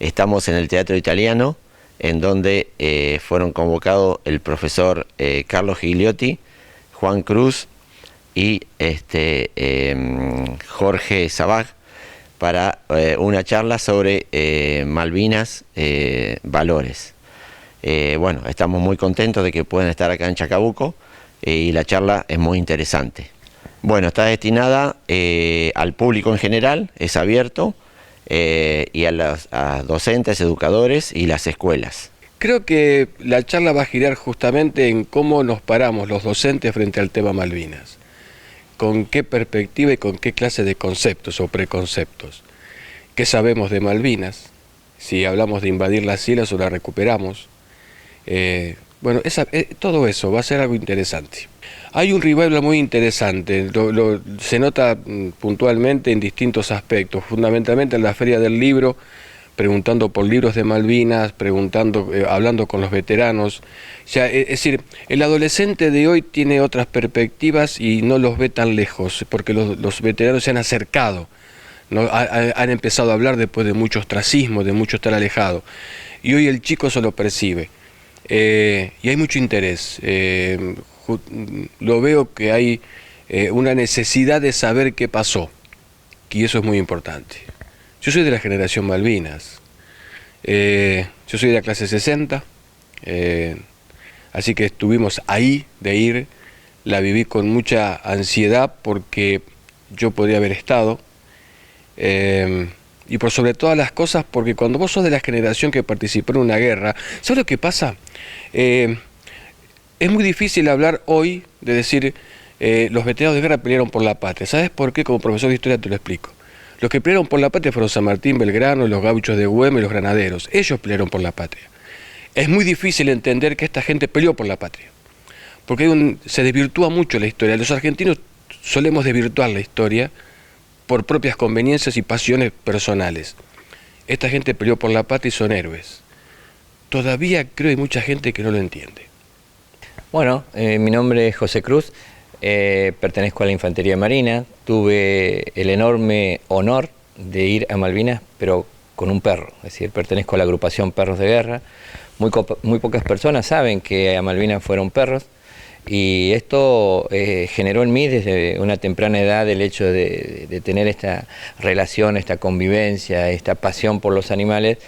Estamos en el Teatro Italiano, en donde fueron convocados el profesor Carlos Gigliotti, Juan Cruz y Jorge Sabag para una charla sobre Malvinas, valores. Bueno, estamos muy contentos de que puedan estar acá en Chacabuco y la charla es muy interesante. Bueno, está destinada al público en general, es abierto, y a docentes, educadores y las escuelas. Creo que la charla va a girar justamente en cómo nos paramos los docentes frente al tema Malvinas, con qué perspectiva y con qué clase de conceptos o preconceptos. ¿Qué sabemos de Malvinas? Si hablamos de invadir las islas o la recuperamos. Bueno, todo eso va a ser algo interesante. Hay un revival muy interesante, se nota puntualmente en distintos aspectos, fundamentalmente en la Feria del Libro, preguntando por libros de Malvinas, hablando con los veteranos. O sea, es decir, el adolescente de hoy tiene otras perspectivas y no los ve tan lejos, porque los veteranos se han acercado, ¿no? Han empezado a hablar después de mucho ostracismo, de mucho estar alejado, y hoy el chico se lo percibe. Y hay mucho interés. Lo veo que hay una necesidad de saber qué pasó, y eso es muy importante. Yo soy de la generación Malvinas, yo soy de la clase 60, así que estuvimos ahí de ir, la viví con mucha ansiedad porque yo podría haber estado, y por sobre todas las cosas porque cuando vos sos de la generación que participó en una guerra, ¿sabes lo que pasa? Es muy difícil hablar hoy de decir los veteranos de guerra pelearon por la patria. ¿Sabes por qué? Como profesor de historia te lo explico. Los que pelearon por la patria fueron San Martín, Belgrano, los gauchos de Güemes, los granaderos. Ellos pelearon por la patria. Es muy difícil entender que esta gente peleó por la patria, porque se desvirtúa mucho la historia. Los argentinos solemos desvirtuar la historia por propias conveniencias y pasiones personales. Esta gente peleó por la patria y son héroes. Todavía creo que hay mucha gente que no lo entiende. Bueno, mi nombre es José Cruz, pertenezco a la Infantería Marina, tuve el enorme honor de ir a Malvinas, pero con un perro, es decir, pertenezco a la agrupación Perros de Guerra. Muy pocas personas saben que a Malvinas fueron perros, y esto generó en mí desde una temprana edad el hecho de tener esta relación, esta convivencia, esta pasión por los animales,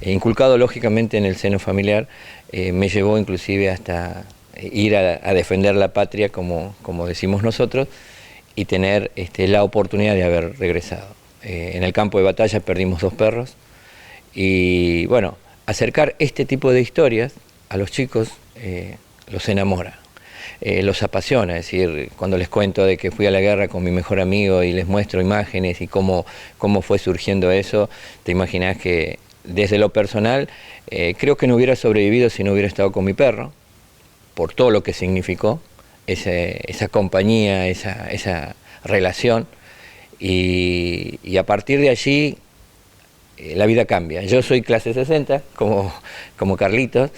inculcado lógicamente en el seno familiar. Me llevó inclusive hasta ir a defender la patria, como decimos nosotros, y tener la oportunidad de haber regresado. En el campo de batalla perdimos 2 perros, y bueno, acercar este tipo de historias a los chicos los enamora. Los apasiona, es decir, cuando les cuento de que fui a la guerra con mi mejor amigo y les muestro imágenes y cómo fue surgiendo eso, te imaginas que desde lo personal creo que no hubiera sobrevivido si no hubiera estado con mi perro, por todo lo que significó esa compañía, esa relación, y a partir de allí la vida cambia. Yo soy clase 60, como Carlitos,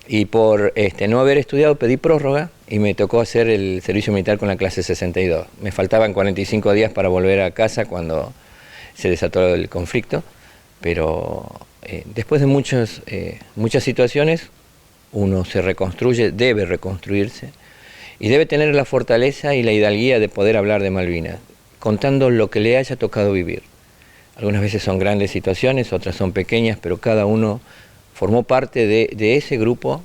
y por no haber estudiado pedí prórroga y me tocó hacer el servicio militar con la clase 62. Me faltaban 45 días para volver a casa cuando se desató el conflicto, pero después de muchas situaciones uno se reconstruye, debe reconstruirse, y debe tener la fortaleza y la hidalguía de poder hablar de Malvinas, contando lo que le haya tocado vivir. Algunas veces son grandes situaciones, otras son pequeñas, pero cada uno formó parte de ese grupo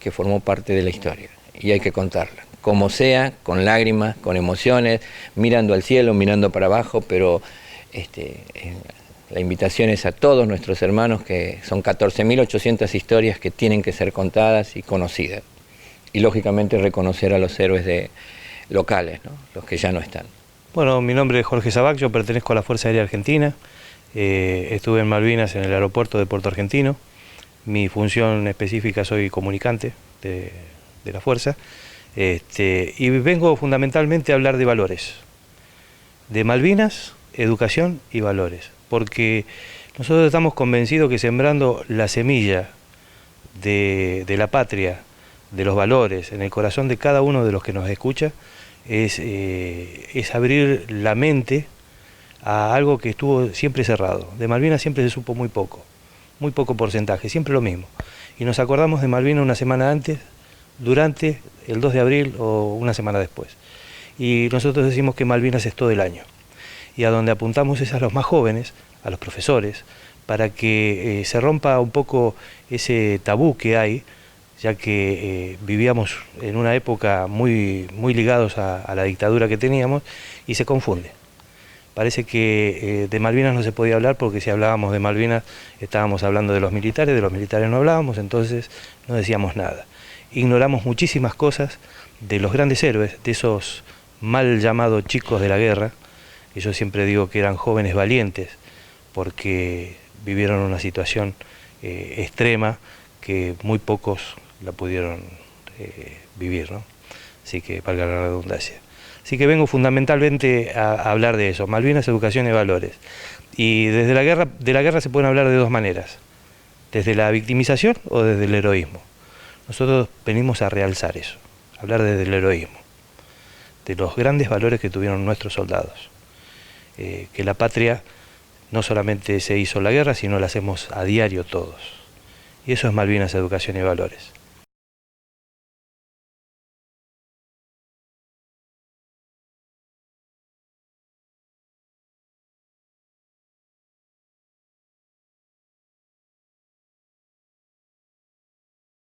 que formó parte de la historia, y hay que contarla, como sea, con lágrimas, con emociones, mirando al cielo, mirando para abajo, pero la invitación es a todos nuestros hermanos, que son 14.800 historias que tienen que ser contadas y conocidas, y lógicamente reconocer a los héroes locales, ¿no? Los que ya no están. Bueno, mi nombre es Jorge Sabag, yo pertenezco a la Fuerza Aérea Argentina, estuve en Malvinas en el aeropuerto de Puerto Argentino. Mi función específica, soy comunicante de la Fuerza, y vengo fundamentalmente a hablar de valores, de Malvinas, educación y valores, porque nosotros estamos convencidos que sembrando la semilla de la patria, de los valores, en el corazón de cada uno de los que nos escucha, es abrir la mente a algo que estuvo siempre cerrado. De Malvinas siempre se supo muy poco. muy poco porcentaje, siempre lo mismo. Y nos acordamos de Malvinas una semana antes, durante, el 2 de abril o una semana después. Y nosotros decimos que Malvinas es todo el año. Y a donde apuntamos es a los más jóvenes, a los profesores, para que se rompa un poco ese tabú que hay, ya que vivíamos en una época muy ligados a la dictadura que teníamos, y se confunde. Parece que de Malvinas no se podía hablar, porque si hablábamos de Malvinas estábamos hablando de los militares no hablábamos, entonces no decíamos nada. Ignoramos muchísimas cosas de los grandes héroes, de esos mal llamados chicos de la guerra, que yo siempre digo que eran jóvenes valientes, porque vivieron una situación extrema que muy pocos la pudieron vivir, ¿no? Así que valga la redundancia. Así que vengo fundamentalmente a hablar de eso, Malvinas, educación y valores. Y desde de la guerra se pueden hablar de dos maneras, desde la victimización o desde el heroísmo. Nosotros venimos a realzar eso, a hablar desde el heroísmo, de los grandes valores que tuvieron nuestros soldados. Que la patria no solamente se hizo la guerra, sino la hacemos a diario todos. Y eso es Malvinas, educación y valores.